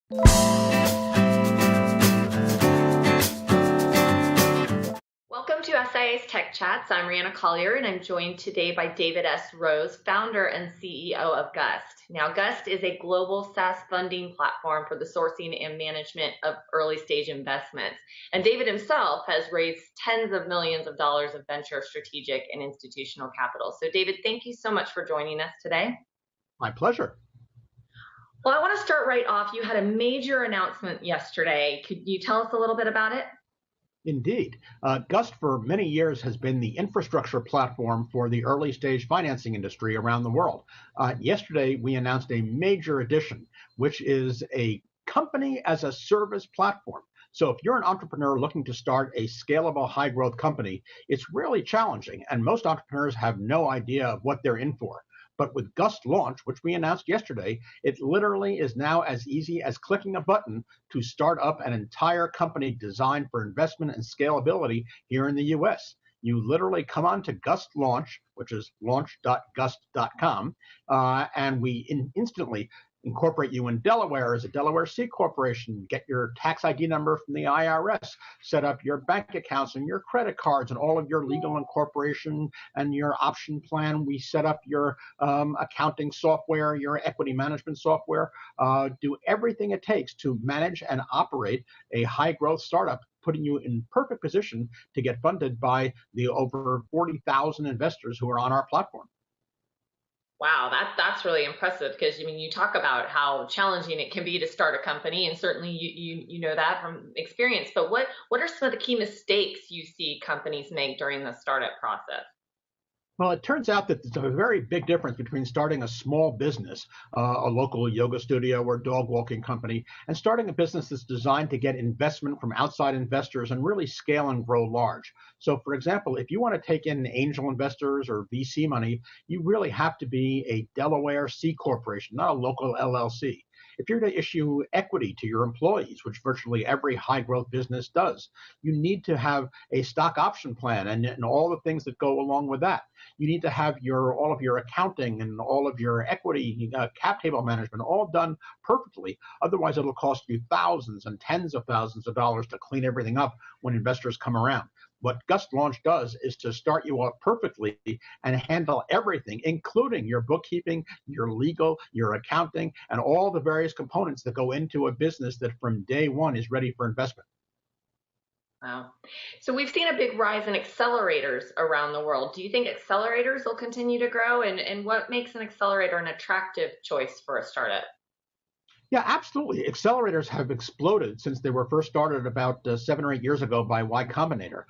Welcome to SIIA's Tech Chats. I'm Rihanna Collier, and I'm joined today by David S. Rose, founder and CEO of Gust. Now, Gust is a global SaaS funding platform for the sourcing and management of early-stage investments. And David himself has raised tens of millions of dollars of venture, strategic, and institutional capital. So, David, thank you so much for joining us today. My pleasure. Well, I want to start right off. You had a major announcement yesterday. Could you tell us a little bit about it? Indeed. Gust for many years has been the infrastructure platform for the early stage financing industry around the world. Yesterday, we announced a major addition, which is a company as a service platform. So if you're an entrepreneur looking to start a scalable high growth company, it's really challenging, and most entrepreneurs have no idea of what they're in for. But with Gust Launch, which we announced yesterday, it literally is now as easy as clicking a button to start up an entire company designed for investment and scalability here in the US. You literally come on to Gust Launch, which is launch.gust.com, and we instantly incorporate you in Delaware as a Delaware C corporation, get your tax ID number from the IRS, set up your bank accounts and your credit cards and all of your legal incorporation and your option plan. We set up your accounting software, your equity management software, do everything it takes to manage and operate a high growth startup, putting you in perfect position to get funded by the over 40,000 investors who are on our platform. Wow, that's really impressive, because you talk about how challenging it can be to start a company, and certainly you know that from experience. But what are some of the key mistakes you see companies make during the startup process? Well, it turns out that there's a very big difference between starting a small business, a local yoga studio or dog walking company, and starting a business that's designed to get investment from outside investors and really scale and grow large. So, for example, if you want to take in angel investors or VC money, you really have to be a Delaware C corporation, not a local LLC. If you're to issue equity to your employees, which virtually every high growth business does, you need to have a stock option plan and all the things that go along with that. You need to have all of your accounting and all of your equity, cap table management, all done perfectly. Otherwise, it'll cost you thousands and tens of thousands of dollars to clean everything up when investors come around. What Gust Launch does is to start you off perfectly and handle everything, including your bookkeeping, your legal, your accounting, and all the various components that go into a business that from day one is ready for investment. Wow. So we've seen a big rise in accelerators around the world. Do you think accelerators will continue to grow? And what makes an accelerator an attractive choice for a startup? Yeah, absolutely. Accelerators have exploded since they were first started about 7 or 8 years ago by Y Combinator.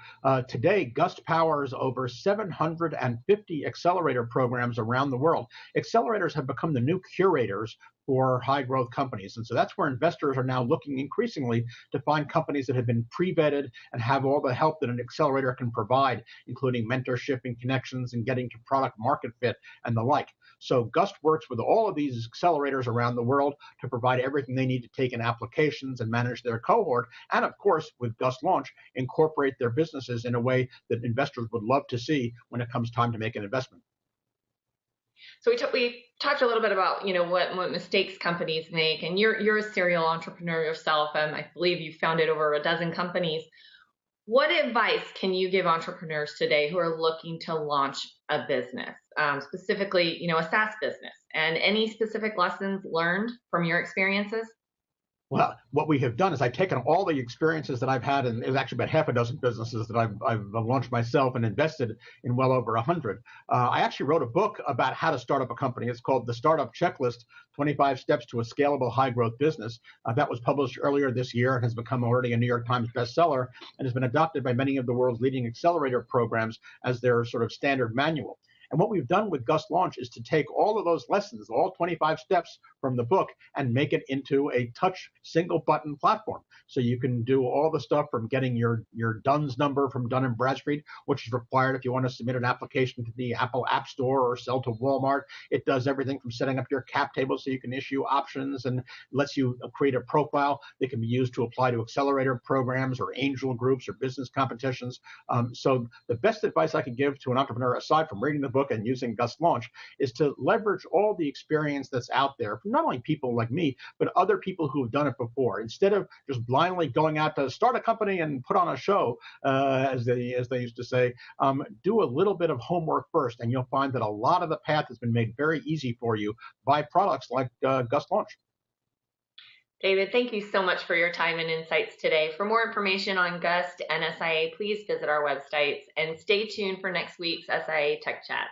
Today, Gust powers over 750 accelerator programs around the world. Accelerators have become the new curators for high growth companies. And so that's where investors are now looking increasingly to find companies that have been pre-vetted and have all the help that an accelerator can provide, including mentorship and connections and getting to product market fit and the like. So Gust works with all of these accelerators around the world to provide everything they need to take in applications and manage their cohort. And of course, with Gust Launch, incorporate their businesses in a way that investors would love to see when it comes time to make an investment. So we talked a little bit about what mistakes companies make, and you're a serial entrepreneur yourself, and I believe you founded over a dozen companies. What advice can you give entrepreneurs today who are looking to launch a business, specifically a SaaS business, and any specific lessons learned from your experiences? Well, what we have done is I've taken all the experiences that I've had, and it was actually about half a dozen businesses that I've launched myself and invested in well over 100. I actually wrote a book about how to start up a company. It's called The Startup Checklist, 25 Steps to a Scalable High Growth Business. That was published earlier this year and has become already a New York Times bestseller and has been adopted by many of the world's leading accelerator programs as their sort of standard manual. And what we've done with Gust Launch is to take all of those lessons, all 25 steps from the book, and make it into a touch single button platform. So you can do all the stuff from getting your DUNS number from Dun & Bradstreet, which is required if you want to submit an application to the Apple App Store or sell to Walmart. It does everything from setting up your cap table so you can issue options and lets you create a profile that can be used to apply to accelerator programs or angel groups or business competitions. So the best advice I can give to an entrepreneur, aside from reading the book book and using Gust Launch is to leverage all the experience that's out there from not only people like me, but other people who have done it before. Instead of just blindly going out to start a company and put on a show, as they used to say, do a little bit of homework first, and you'll find that a lot of the path has been made very easy for you by products like Gust Launch. David, thank you so much for your time and insights today. For more information on Gust and SIIA, please visit our websites and stay tuned for next week's SIIA Tech Chats.